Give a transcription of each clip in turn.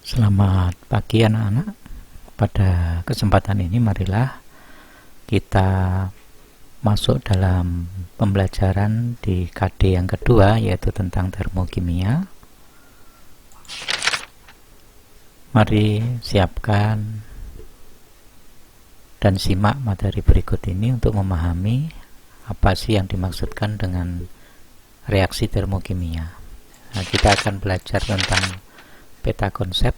Selamat pagi anak-anak. Pada kesempatan ini marilah kita masuk dalam pembelajaran di KD yang kedua, yaitu tentang termokimia. Mari siapkan dan simak materi berikut ini untuk memahami apa sih yang dimaksudkan dengan reaksi termokimia. Nah, kita akan belajar tentang peta konsep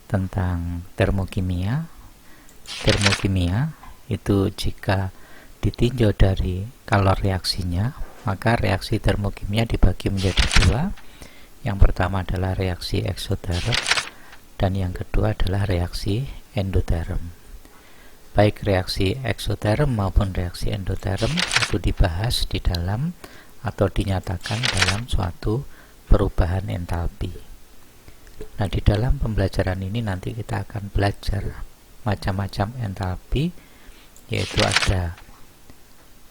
tentang termokimia. Termokimia itu jika ditinjau dari kalor reaksinya, maka reaksi termokimia dibagi menjadi dua. Yang pertama adalah reaksi eksoterm dan yang kedua adalah reaksi endoterm. Baik reaksi eksoterm maupun reaksi endoterm itu dibahas di dalam atau dinyatakan dalam suatu perubahan entalpi. Nah, di dalam pembelajaran ini nanti kita akan belajar macam-macam entalpi, yaitu ada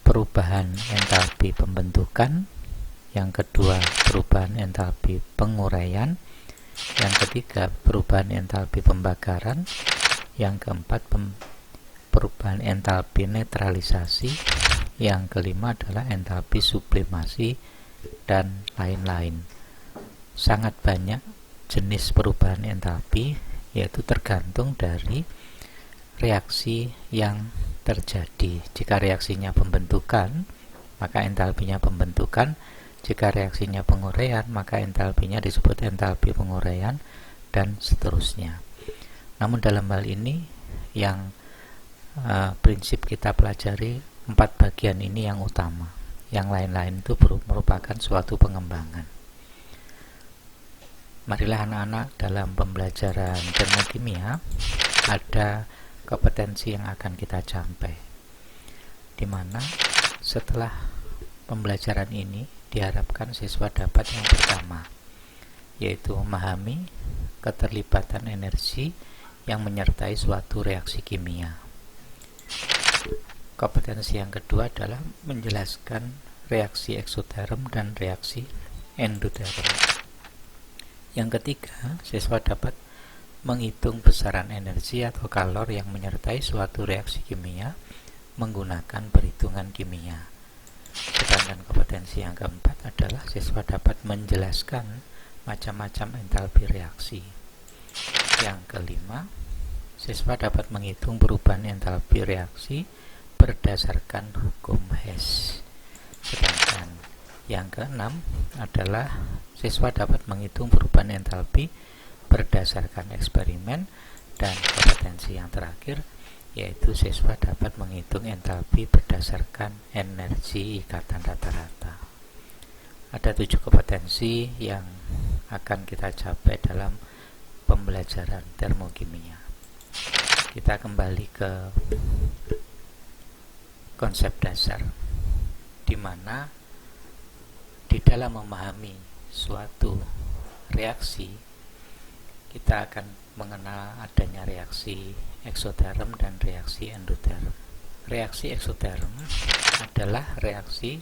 perubahan entalpi pembentukan, yang kedua perubahan entalpi penguraian, yang ketiga perubahan entalpi pembakaran, yang keempat perubahan entalpi netralisasi, yang kelima adalah entalpi sublimasi, dan lain-lain. Sangat banyak jenis perubahan entalpi, yaitu tergantung dari reaksi yang terjadi. Jika reaksinya pembentukan, maka entalpinya pembentukan. Jika reaksinya penguraian, maka entalpinya disebut entalpi penguraian, dan seterusnya. Namun dalam hal ini yang prinsip kita pelajari 4 bagian ini yang utama. Yang lain-lain itu merupakan suatu pengembangan. Marilah anak-anak, dalam pembelajaran termokimia ada kompetensi yang akan kita capai, di mana setelah pembelajaran ini diharapkan siswa dapat yang pertama, yaitu memahami keterlibatan energi yang menyertai suatu reaksi kimia. Kompetensi yang kedua adalah menjelaskan reaksi eksoterm dan reaksi endoterm. Yang ketiga, siswa dapat menghitung besaran energi atau kalor yang menyertai suatu reaksi kimia menggunakan perhitungan kimia. Sedangkan kompetensi yang keempat adalah siswa dapat menjelaskan macam-macam entalpi reaksi. Yang kelima, siswa dapat menghitung perubahan entalpi reaksi berdasarkan hukum Hess. Sedangkan yang keenam adalah siswa dapat menghitung perubahan entalpi berdasarkan eksperimen, dan kompetensi yang terakhir yaitu siswa dapat menghitung entalpi berdasarkan energi ikatan rata-rata. Ada 7 kompetensi yang akan kita capai dalam pembelajaran termokimia. Kita kembali ke konsep dasar, di mana di dalam memahami suatu reaksi kita akan mengenal adanya reaksi eksoterm dan reaksi endoterm. Reaksi eksoterm adalah reaksi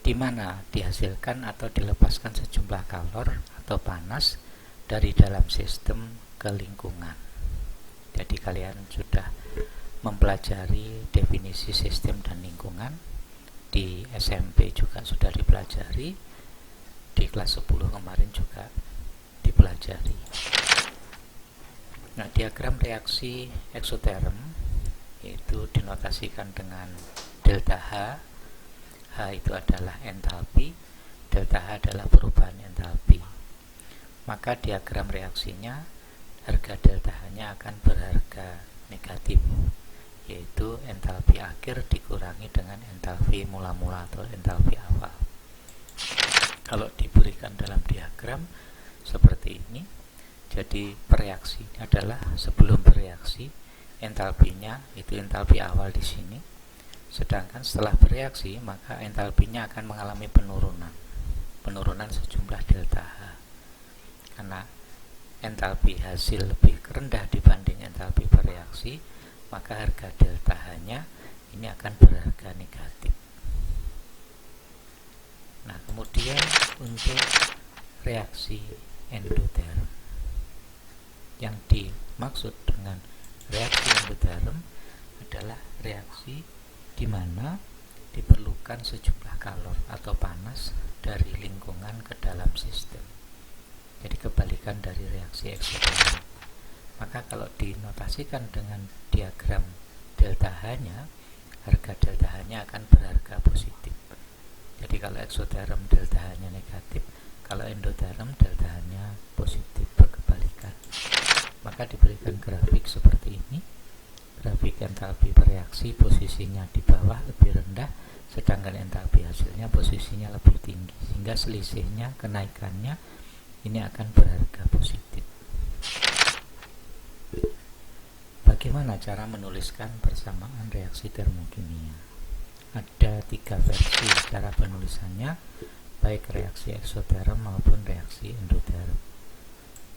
di mana dihasilkan atau dilepaskan sejumlah kalor atau panas dari dalam sistem ke lingkungan. Jadi kalian sudah mempelajari definisi sistem dan lingkungan. Di SMP juga sudah dipelajari, di kelas 10 kemarin juga dipelajari. Nah, diagram reaksi eksoterm yaitu dinotasikan dengan delta H. H itu adalah entalpi, delta H adalah perubahan entalpi. Maka diagram reaksinya, harga delta H-nya akan berharga negatif, yaitu entalpi akhir dikurangi dengan entalpi mula-mula atau entalpi awal. Kalau diberikan dalam diagram seperti ini, jadi bereaksi adalah sebelum bereaksi entalpinya itu entalpi awal di sini, sedangkan setelah bereaksi maka entalpinya akan mengalami penurunan sejumlah delta H, karena entalpi hasil lebih rendah dibanding entalpi bereaksi, maka harga delta H-nya ini akan berharga negatif. Nah, kemudian untuk reaksi endoterm. Yang dimaksud dengan reaksi endoterm adalah reaksi di mana diperlukan sejumlah kalor atau panas dari lingkungan ke dalam sistem. Jadi kebalikan dari reaksi eksoterm. Maka kalau dinotasikan dengan diagram delta H-nya, harga delta H-nya akan berharga positif. Jadi kalau eksoterm delta H-nya negatif, kalau endoterm delta H-nya positif, berkebalikan. Maka diberikan grafik seperti ini. Grafik entalpi bereaksi posisinya di bawah lebih rendah, sedangkan entalpi hasilnya posisinya lebih tinggi, sehingga selisihnya, kenaikannya ini akan berharga positif. Bagaimana cara menuliskan persamaan reaksi termokimia? Ada 3 versi cara penulisannya, baik reaksi eksoterm maupun reaksi endoterm.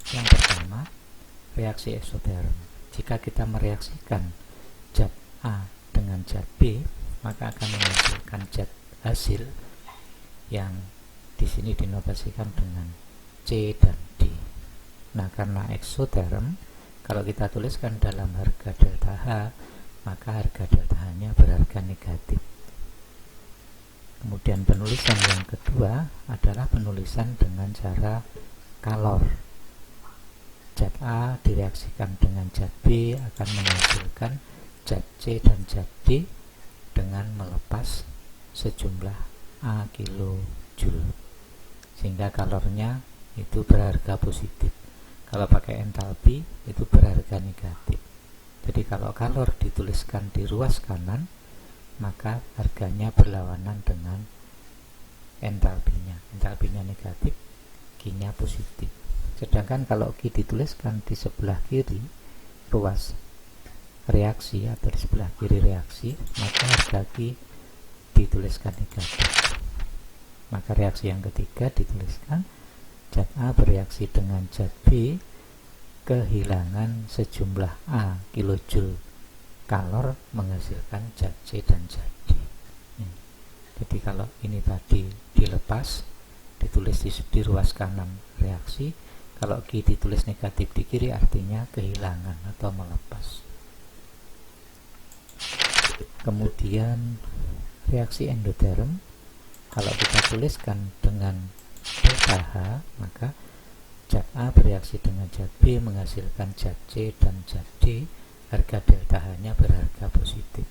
Yang pertama, reaksi eksoterm. Jika kita mereaksikan zat A dengan zat B, maka akan menghasilkan zat hasil yang di sini dinotasikan dengan C dan D. Nah, karena eksoterm, kalau kita tuliskan dalam harga delta H, maka harga delta H-nya berharga negatif. Kemudian penulisan yang kedua adalah penulisan dengan cara kalor. Zat A direaksikan dengan zat B akan menghasilkan zat C dan zat D dengan melepas sejumlah A kilojoule, sehingga kalornya itu berharga positif. Kalau pakai entalpi itu berharga negatif. Jadi kalau kalor dituliskan di ruas kanan, maka harganya berlawanan dengan entalpinya. Entalpinya negatif, Q-nya positif. Sedangkan kalau Q dituliskan di sebelah kiri ruas reaksi atau di sebelah kiri reaksi, maka harga Q dituliskan negatif. Maka reaksi yang ketiga dituliskan zat A bereaksi dengan zat B, kehilangan sejumlah A kilojoule kalor menghasilkan zat C dan zat D. Jadi kalau ini tadi dilepas, ditulis di ruas kanan reaksi, kalau Q ditulis negatif di kiri artinya kehilangan atau melepas. Kemudian reaksi endoterm, kalau kita tuliskan dengan delta H, maka zat A bereaksi dengan zat B menghasilkan zat C dan zat D, harga delta H-nya berharga positif.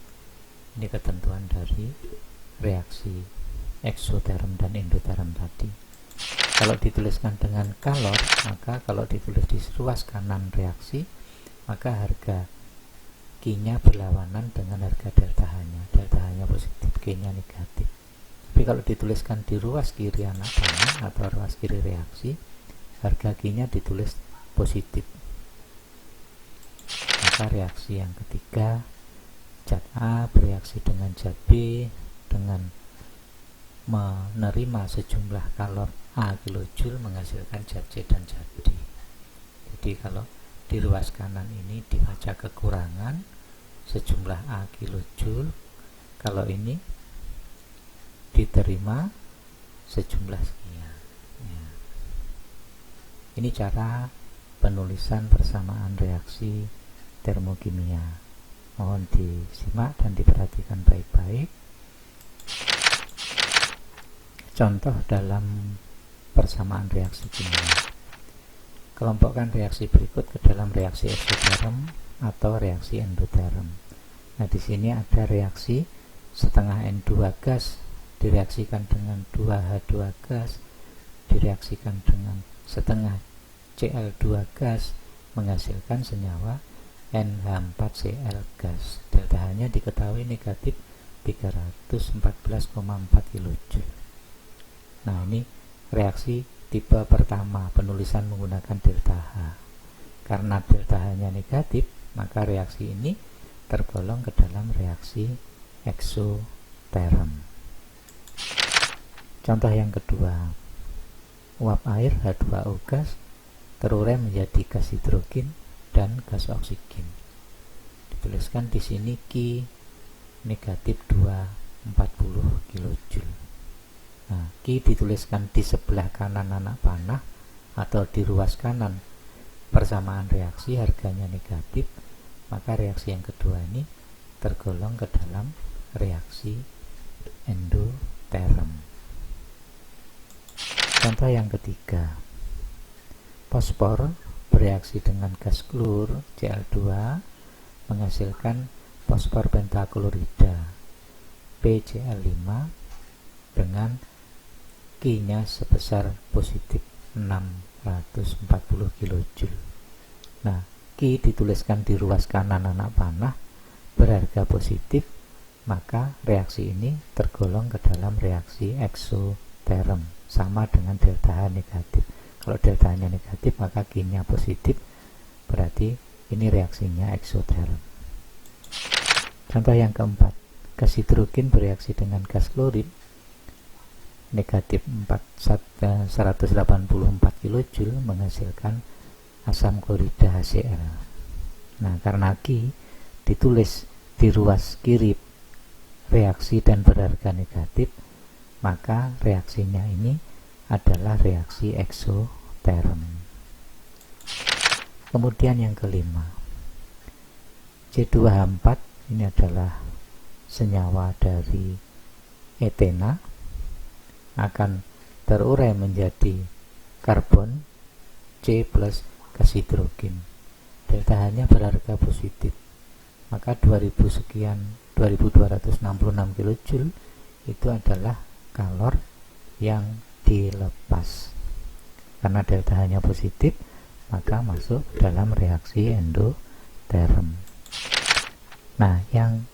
Ini ketentuan dari reaksi eksoterm dan endoterm tadi. Kalau dituliskan dengan kalor, maka kalau ditulis di ruas kanan reaksi, maka harga Q-nya berlawanan dengan harga delta H-nya. Delta H-nya positif, Q-nya negatif. Tapi kalau dituliskan di ruas kiri anak panah atau ruas kiri reaksi, harga Q-nya ditulis positif. Maka reaksi yang ketiga, zat A bereaksi dengan zat B dengan menerima sejumlah kalor A kilojoule menghasilkan zat C dan zat D. Jadi kalau di ruas kanan ini dibaca kekurangan sejumlah A kilojoule, kalau ini diterima sejumlah sekian. Ya. Ini cara penulisan persamaan reaksi termokimia. Mohon disimak dan diperhatikan baik-baik. Contoh dalam persamaan reaksi kimia. Kelompokkan reaksi berikut ke dalam reaksi eksoterm atau reaksi endoterm. Nah, di sini ada reaksi setengah N2 gas direaksikan dengan 2H2 gas direaksikan dengan setengah Cl2 gas menghasilkan senyawa NH4Cl gas. Delta H-nya diketahui negatif 314,4 kJ. Nah, ini reaksi tipe pertama, penulisan menggunakan delta H. Karena delta H-nya negatif, maka reaksi ini tergolong ke dalam reaksi eksoterm. Contoh yang kedua, uap air H2O gas terurai menjadi gas hidrogen dan gas oksigen. Dituliskan di sini Q negatif 240 kJ. Nah, Q dituliskan di sebelah kanan anak panah atau di ruas kanan persamaan reaksi harganya negatif, maka reaksi yang kedua ini tergolong ke dalam reaksi endoterm. Contoh yang ketiga, fosfor bereaksi dengan gas klor Cl2 menghasilkan fosfor pentaklorida PCl5 dengan Q-nya sebesar positif 640 kJ. Nah, Q dituliskan di ruas kanan anak panah berharga positif, maka reaksi ini tergolong ke dalam reaksi eksoterm, sama dengan delta H negatif. Kalau delta H-nya negatif, maka Q-nya positif, berarti ini reaksinya eksoterm. Contoh yang keempat, gas hidrogen bereaksi dengan gas klorid negatif 184 kJ menghasilkan asam klorida HCl. Nah, karena Q ditulis di ruas kiri reaksi dan berharga negatif, maka reaksinya ini adalah reaksi eksoterm. Kemudian yang kelima, C2H4 ini adalah senyawa dari etena, akan terurai menjadi karbon C plus gas hidrogen. Delta H-nya berharga positif, maka 2266 kJ itu adalah kalor yang dilepas. Karena delta H-nya positif, maka masuk dalam reaksi endoterm. Nah, yang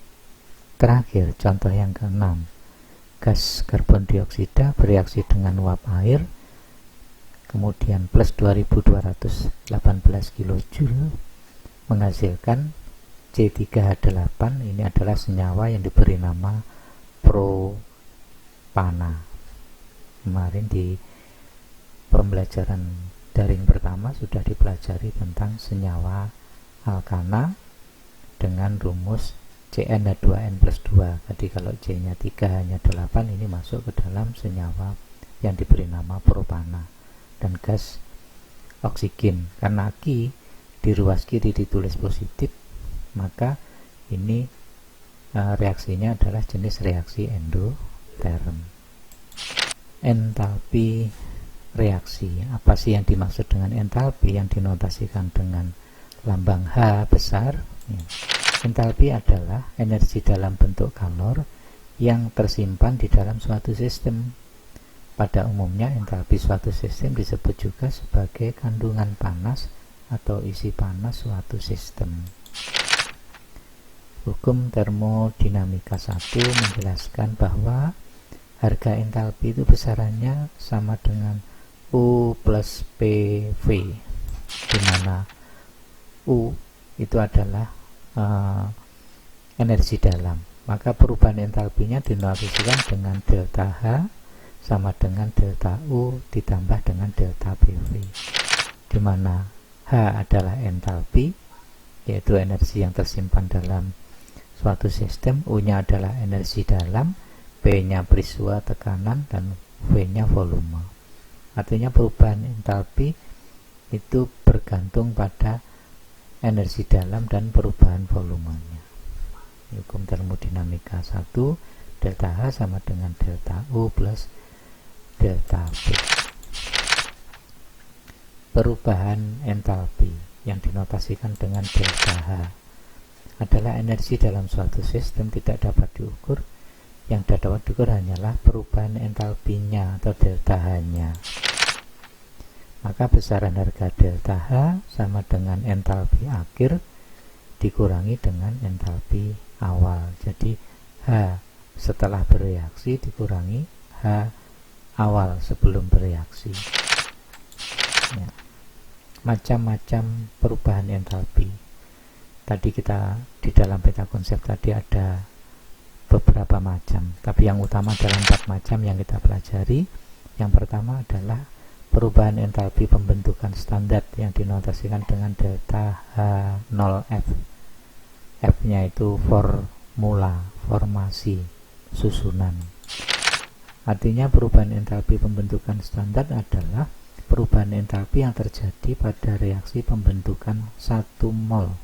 terakhir, contoh yang keenam, gas karbon dioksida bereaksi dengan uap air, kemudian plus 2218 kJ menghasilkan C3H8. Ini adalah senyawa yang diberi nama propana. Kemarin di pembelajaran daring pertama sudah dipelajari tentang senyawa alkana dengan rumus CN2N plus 2. Tadi kalau C-nya 3, hanya 8, ini masuk ke dalam senyawa yang diberi nama propana. Dan gas oksigen, karena Q di ruas kiri ditulis positif, maka ini reaksinya adalah jenis reaksi endoterm. Entalpi reaksi, apa sih yang dimaksud dengan entalpi? Yang dinotasikan dengan lambang H besar. Entalpi adalah energi dalam bentuk kalor yang tersimpan di dalam suatu sistem. Pada umumnya, entalpi suatu sistem disebut juga sebagai kandungan panas atau isi panas suatu sistem. Hukum termodinamika 1 menjelaskan bahwa harga entalpi itu besarannya sama dengan U plus PV, di mana U itu adalah energi dalam, maka perubahan entalpinya dinotasikan dengan delta H sama dengan delta U ditambah dengan delta PV, di mana H adalah entalpi, yaitu energi yang tersimpan dalam suatu sistem, U-nya adalah energi dalam, P-nya peristiwa tekanan, dan V-nya volume. Artinya perubahan entalpi itu bergantung pada energi dalam dan perubahan volumenya. Hukum termodinamika 1, delta H sama dengan delta U plus delta V. Perubahan entalpi yang dinotasikan dengan delta H adalah energi dalam suatu sistem tidak dapat diukur. Yang dapat diukur hanyalah perubahan entalpinya atau delta H-nya. Maka besaran harga delta H sama dengan entalpi akhir dikurangi dengan entalpi awal. Jadi H setelah bereaksi dikurangi H awal sebelum bereaksi. Ya. Macam-macam perubahan entalpi. Tadi kita di dalam peta konsep tadi ada beberapa macam, tapi yang utama adalah 4 macam yang kita pelajari. Yang pertama adalah perubahan entalpi pembentukan standar yang dinotasikan dengan delta H0F. F-nya itu formula, formasi, susunan. Artinya perubahan entalpi pembentukan standar adalah perubahan entalpi yang terjadi pada reaksi pembentukan 1 mol.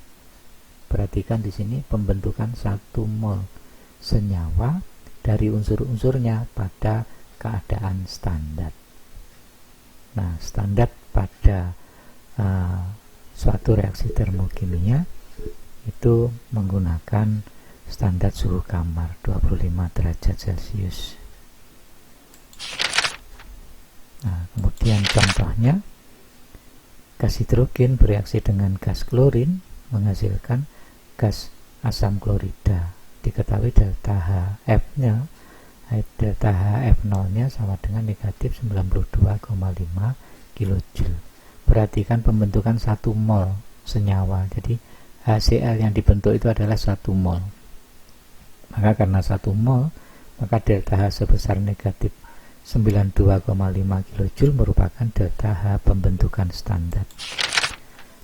Perhatikan di sini pembentukan 1 mol senyawa dari unsur-unsurnya pada keadaan standar. Nah, standar pada suatu reaksi termokimia itu menggunakan standar suhu kamar 25 derajat Celcius. Nah, kemudian contohnya, gas hidrogen bereaksi dengan gas klorin menghasilkan gas asam klorida. Diketahui delta HF-nya, delta HF0-nya sama dengan negatif 92,5 kJ. Perhatikan pembentukan 1 mol senyawa. Jadi HCl yang dibentuk itu adalah 1 mol. Maka karena 1 mol, maka delta H sebesar negatif 92,5 kJ merupakan delta H pembentukan standar.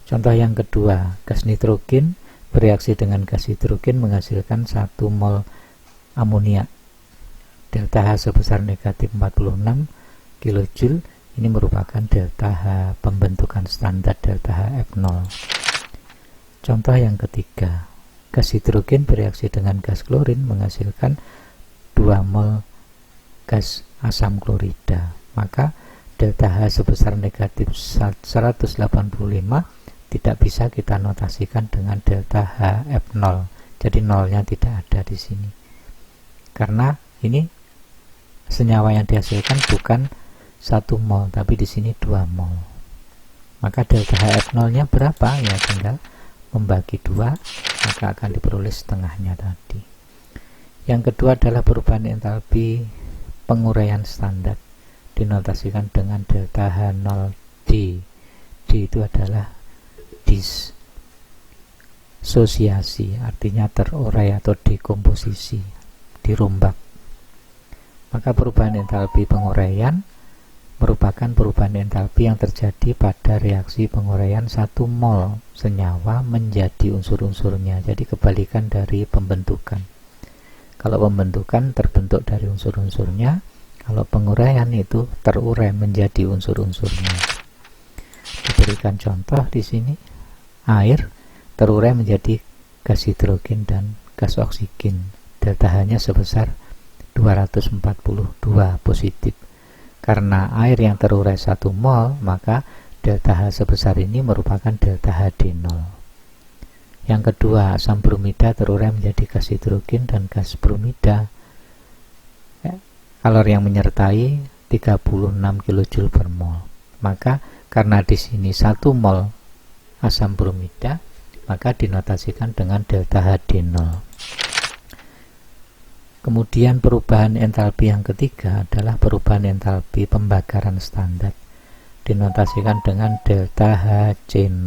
Contoh yang kedua, gas nitrogen bereaksi dengan gas hidrogen menghasilkan 1 mol amonia. Delta H sebesar negatif 46 kJ. Ini merupakan delta H pembentukan standar delta HF0. Contoh yang ketiga, gas hidrogen bereaksi dengan gas klorin menghasilkan 2 mol gas asam klorida. Maka delta H sebesar negatif 185 tidak bisa kita notasikan dengan delta HF0. Jadi nolnya tidak ada di sini. Karena ini senyawa yang dihasilkan bukan 1 mol, tapi di sini 2 mol. Maka delta HF0-nya berapa? Ya tinggal membagi 2, maka akan diperoleh setengahnya tadi. Yang kedua adalah perubahan entalpi penguraian standar, dinotasikan dengan delta H0D. D itu adalah disosiasi, artinya terurai atau dekomposisi, dirombak. Maka perubahan entalpi penguraian merupakan perubahan entalpi yang terjadi pada reaksi penguraian 1 mol senyawa menjadi unsur-unsurnya. Jadi kebalikan dari pembentukan. Kalau pembentukan terbentuk dari unsur-unsurnya, kalau penguraian itu terurai menjadi unsur-unsurnya. Diberikan contoh di sini, air terurai menjadi gas hidrogen dan gas oksigen. Delta H-nya sebesar 242 positif. Karena air yang terurai 1 mol, maka delta H sebesar ini merupakan delta HD0. Yang kedua, asam bromida terurai menjadi gas hidrogen dan gas bromida. Kalori yang menyertai 36 kJ per mol. Maka karena di sini 1 mol asam bromida, maka dinotasikan dengan delta HD0. Kemudian perubahan entalpi yang ketiga adalah perubahan entalpi pembakaran standar, dinotasikan dengan delta HC0.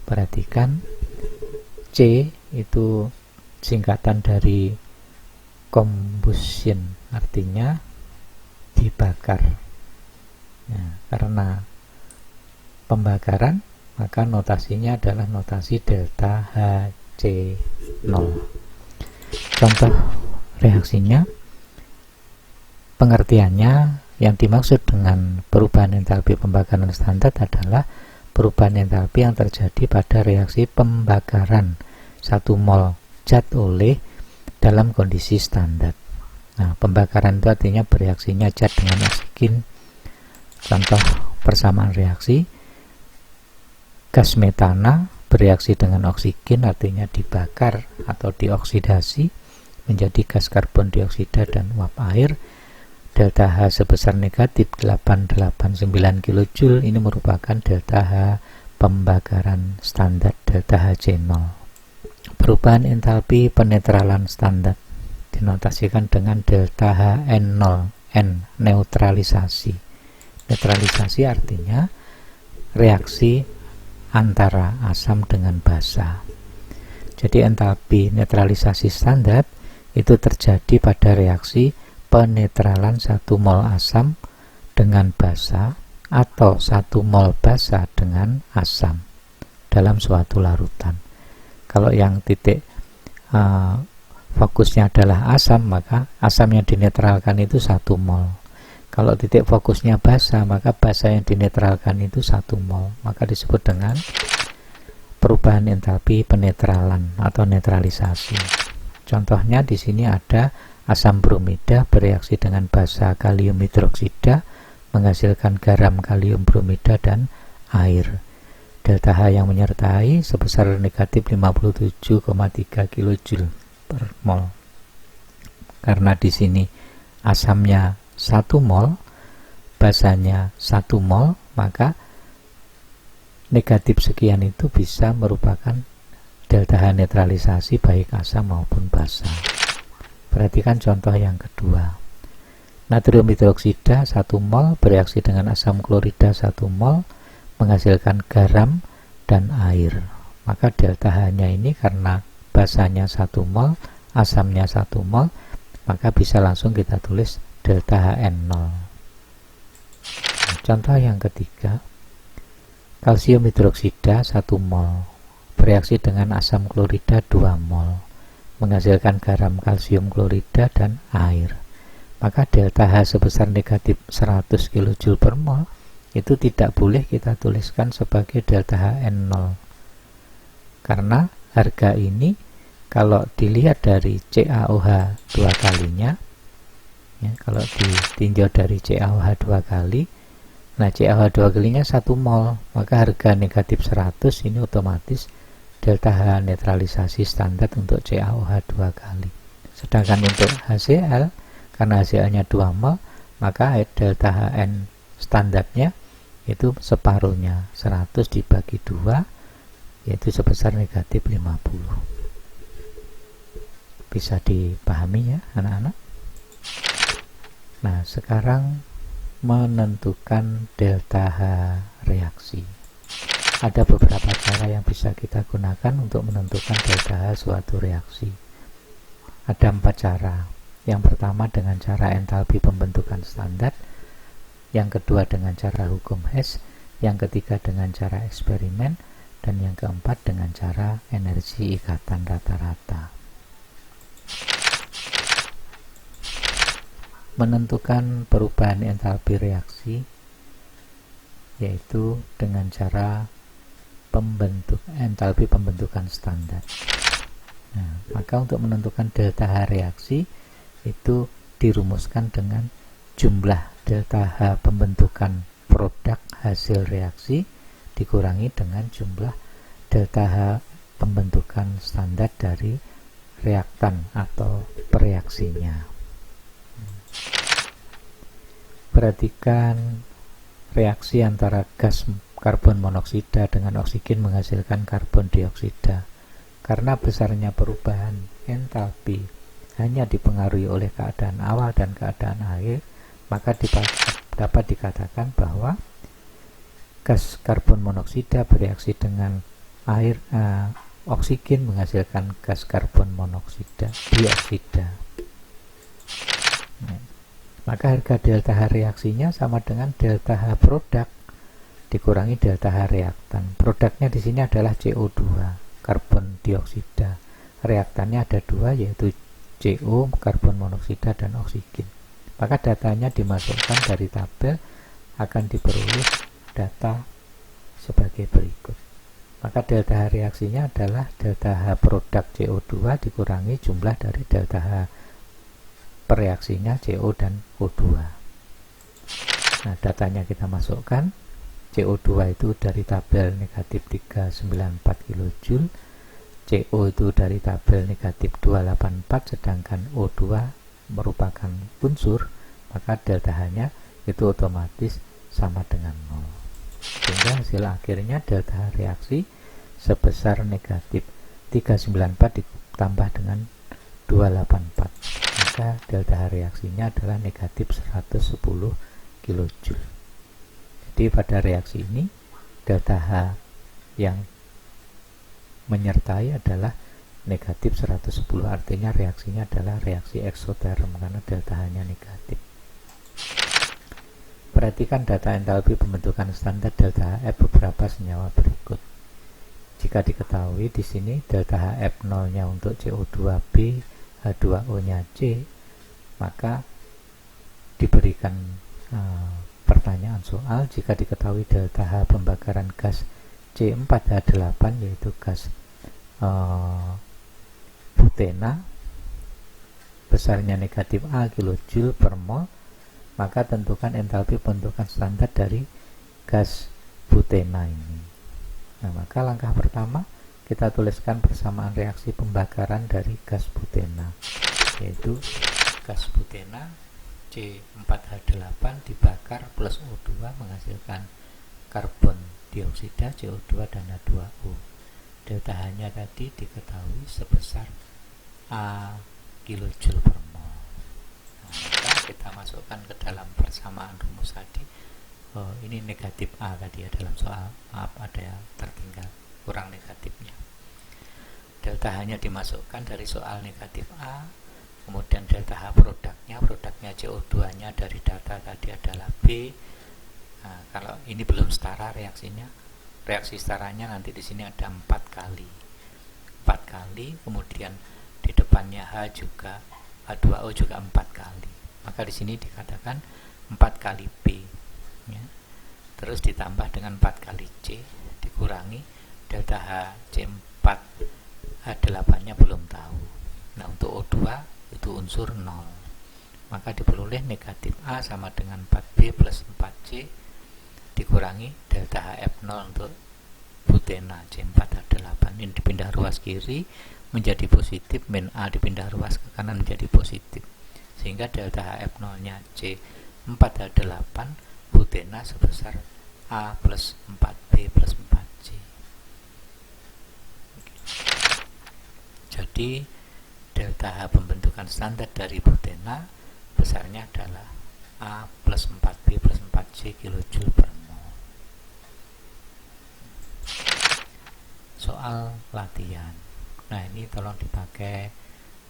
Perhatikan, C itu singkatan dari combustion, artinya dibakar. Nah, karena pembakaran, maka notasinya adalah notasi delta HC0. Contoh reaksinya, pengertiannya yang dimaksud dengan perubahan entalpi pembakaran standar adalah perubahan entalpi yang terjadi pada reaksi pembakaran 1 mol zat oleh dalam kondisi standar. Nah, pembakaran itu artinya bereaksinya zat dengan oksigen. Contoh persamaan reaksi, gas metana bereaksi dengan oksigen artinya dibakar atau dioksidasi menjadi gas karbon dioksida dan uap air. Delta H sebesar negatif 889 kJ. Ini merupakan delta H pembakaran standar, delta HC0. Perubahan entalpi penetralan standar dinotasikan dengan delta HN0, N neutralisasi. Neutralisasi artinya reaksi antara asam dengan basa. Jadi entalpi neutralisasi standar itu terjadi pada reaksi penetralan 1 mol asam dengan basa atau 1 mol basa dengan asam dalam suatu larutan. Kalau yang titik fokusnya adalah asam, maka asam yang dinetralkan itu 1 mol. Kalau titik fokusnya basa, maka basa yang dinetralkan itu 1 mol, maka disebut dengan perubahan entalpi penetralan atau netralisasi. Contohnya di sini ada asam bromida bereaksi dengan basa kalium hidroksida menghasilkan garam kalium bromida dan air. Delta H yang menyertai sebesar negatif 57,3 kJ per mol. Karena di sini asamnya 1 mol, basanya 1 mol, maka negatif sekian itu bisa merupakan delta H netralisasi baik asam maupun basa. Perhatikan contoh yang kedua. Natrium hidroksida 1 mol bereaksi dengan asam klorida 1 mol menghasilkan garam dan air. Maka delta H-nya ini karena basanya 1 mol, asamnya 1 mol, maka bisa langsung kita tulis delta HN0. Contoh yang ketiga, kalsium hidroksida 1 mol bereaksi dengan asam klorida 2 mol menghasilkan garam kalsium klorida dan air. Maka delta H sebesar negatif 100 kJ per mol itu tidak boleh kita tuliskan sebagai delta HN0, karena harga ini kalau dilihat dari CaOH 2 kalinya, ya, kalau ditinjau dari CaOH 2 kali, nah CaOH 2 kalinya 1 mol, maka harga negatif 100 ini otomatis delta H netralisasi standar untuk CaOH 2 kali. Sedangkan untuk HCl, karena HCl-nya 2 mol, maka delta HN standarnya itu separuhnya, 100 dibagi 2, yaitu sebesar negatif 50. Bisa dipahami ya anak-anak? Nah, sekarang menentukan delta H reaksi. Ada beberapa cara yang bisa kita gunakan untuk menentukan delta H suatu reaksi. Ada 4 cara. Yang pertama dengan cara entalpi pembentukan standar, yang kedua dengan cara hukum Hess, yang ketiga dengan cara eksperimen, dan yang keempat dengan cara energi ikatan rata-rata. Menentukan perubahan entalpi reaksi yaitu dengan cara entalpi pembentukan standar. Nah, maka untuk menentukan delta H reaksi itu dirumuskan dengan jumlah delta H pembentukan produk hasil reaksi dikurangi dengan jumlah delta H pembentukan standar dari reaktan atau pereaksinya. Perhatikan reaksi antara gas karbon monoksida dengan oksigen menghasilkan karbon dioksida. Karena besarnya perubahan entalpi hanya dipengaruhi oleh keadaan awal dan keadaan akhir, maka dapat dikatakan bahwa gas karbon monoksida bereaksi dengan air oksigen menghasilkan gas karbon monoksida dioksida. Maka harga delta H reaksinya sama dengan delta H produk dikurangi delta H reaktan. Produknya di sini adalah CO2, karbon dioksida. Reaktannya ada 2, yaitu CO, karbon monoksida, dan oksigen. Maka datanya dimasukkan dari tabel, akan diperoleh data sebagai berikut. Maka delta H reaksinya adalah delta H produk CO2 dikurangi jumlah dari delta H pereaksinya CO dan O2. Nah, datanya kita masukkan. CO2 itu dari tabel negatif 394 kJ, CO itu dari tabel negatif 284, sedangkan O2 merupakan unsur, maka delta H-nya itu otomatis sama dengan 0. Sehingga hasil akhirnya delta H reaksi sebesar negatif 394 ditambah dengan 284. Maka delta H reaksinya adalah negatif 110 kJ. Jadi pada reaksi ini delta H yang menyertai adalah negatif 110, artinya reaksinya adalah reaksi eksoterm karena delta H-nya negatif. Perhatikan data entalpi pembentukan standar delta HF beberapa senyawa berikut. Jika diketahui di sini delta HF 0-nya untuk CO2B, H2O-nya C, maka diberikan Pertanyaan soal, jika diketahui delta H pembakaran gas C4H8 yaitu gas butena besarnya negatif A kilojoule per mol, maka tentukan entalpi pembentukan standar dari gas butena ini. Nah, maka langkah pertama kita tuliskan persamaan reaksi pembakaran dari gas butena, yaitu gas butena C4H8 dibakar plus O2 menghasilkan karbon dioksida, CO2 dan H2O. Delta H-nya tadi diketahui sebesar A kilojoule per mol. Nah, maka kita masukkan ke dalam persamaan rumus tadi. Ini negatif A tadi ya, dalam soal ada yang tertinggal kurang negatifnya. Delta H-nya dimasukkan dari soal negatif A, kemudian delta H produknya CO2-nya dari data tadi adalah B. Nah, kalau ini belum setara reaksinya, reaksi setaranya nanti di sini ada 4 kali, kemudian di depannya H juga, H2O juga 4 kali. Maka di sini dikatakan 4 kali B ya. Terus ditambah dengan 4 kali C dikurangi delta H C4H8-nya belum tahu. Nah, untuk O2 itu unsur 0, maka diperoleh negatif A sama dengan 4B plus 4C dikurangi delta HF0 untuk butena C4H8. Ini dipindah ruas kiri menjadi positif, min A dipindah ruas ke kanan menjadi positif, sehingga delta HF0 nya C4H8 butena sebesar A plus 4B plus 4C. Jadi delta H pembentukan standar dari butena besarnya adalah A plus 4B plus 4C kilojoule per mol. Soal latihan. Nah, ini tolong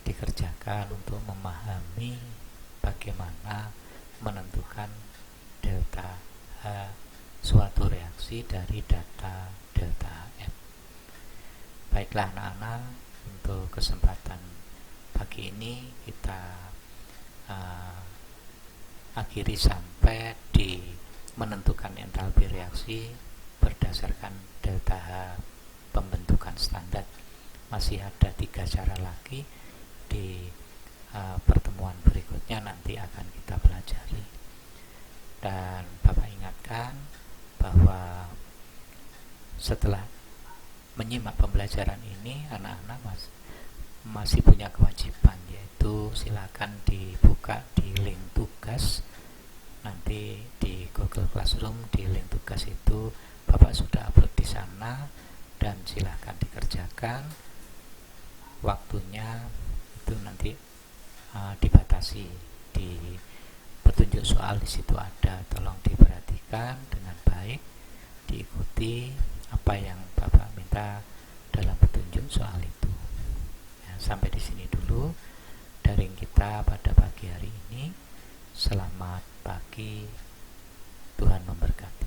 dikerjakan untuk memahami bagaimana menentukan delta H suatu reaksi dari data delta H. Baiklah anak-anak, untuk kesempatan pagi ini kita akhiri sampai di menentukan entalpi reaksi berdasarkan delta H pembentukan standar. Masih ada 3 cara lagi, di pertemuan berikutnya nanti akan kita pelajari. Dan Bapak ingatkan bahwa setelah menyimak pembelajaran ini, anak-anak masih punya kewajiban, yaitu silakan dibuka di link tugas. Nanti di Google Classroom, di link tugas itu Bapak sudah upload di sana, dan silakan dikerjakan. Waktunya itu nanti dibatasi, di petunjuk soal di situ ada. Tolong diperhatikan dengan baik, diikuti apa yang Bapak minta dalam petunjuk soal itu. Ya, sampai di sini dulu daring kita pada pagi hari ini. Selamat pagi, Tuhan memberkati.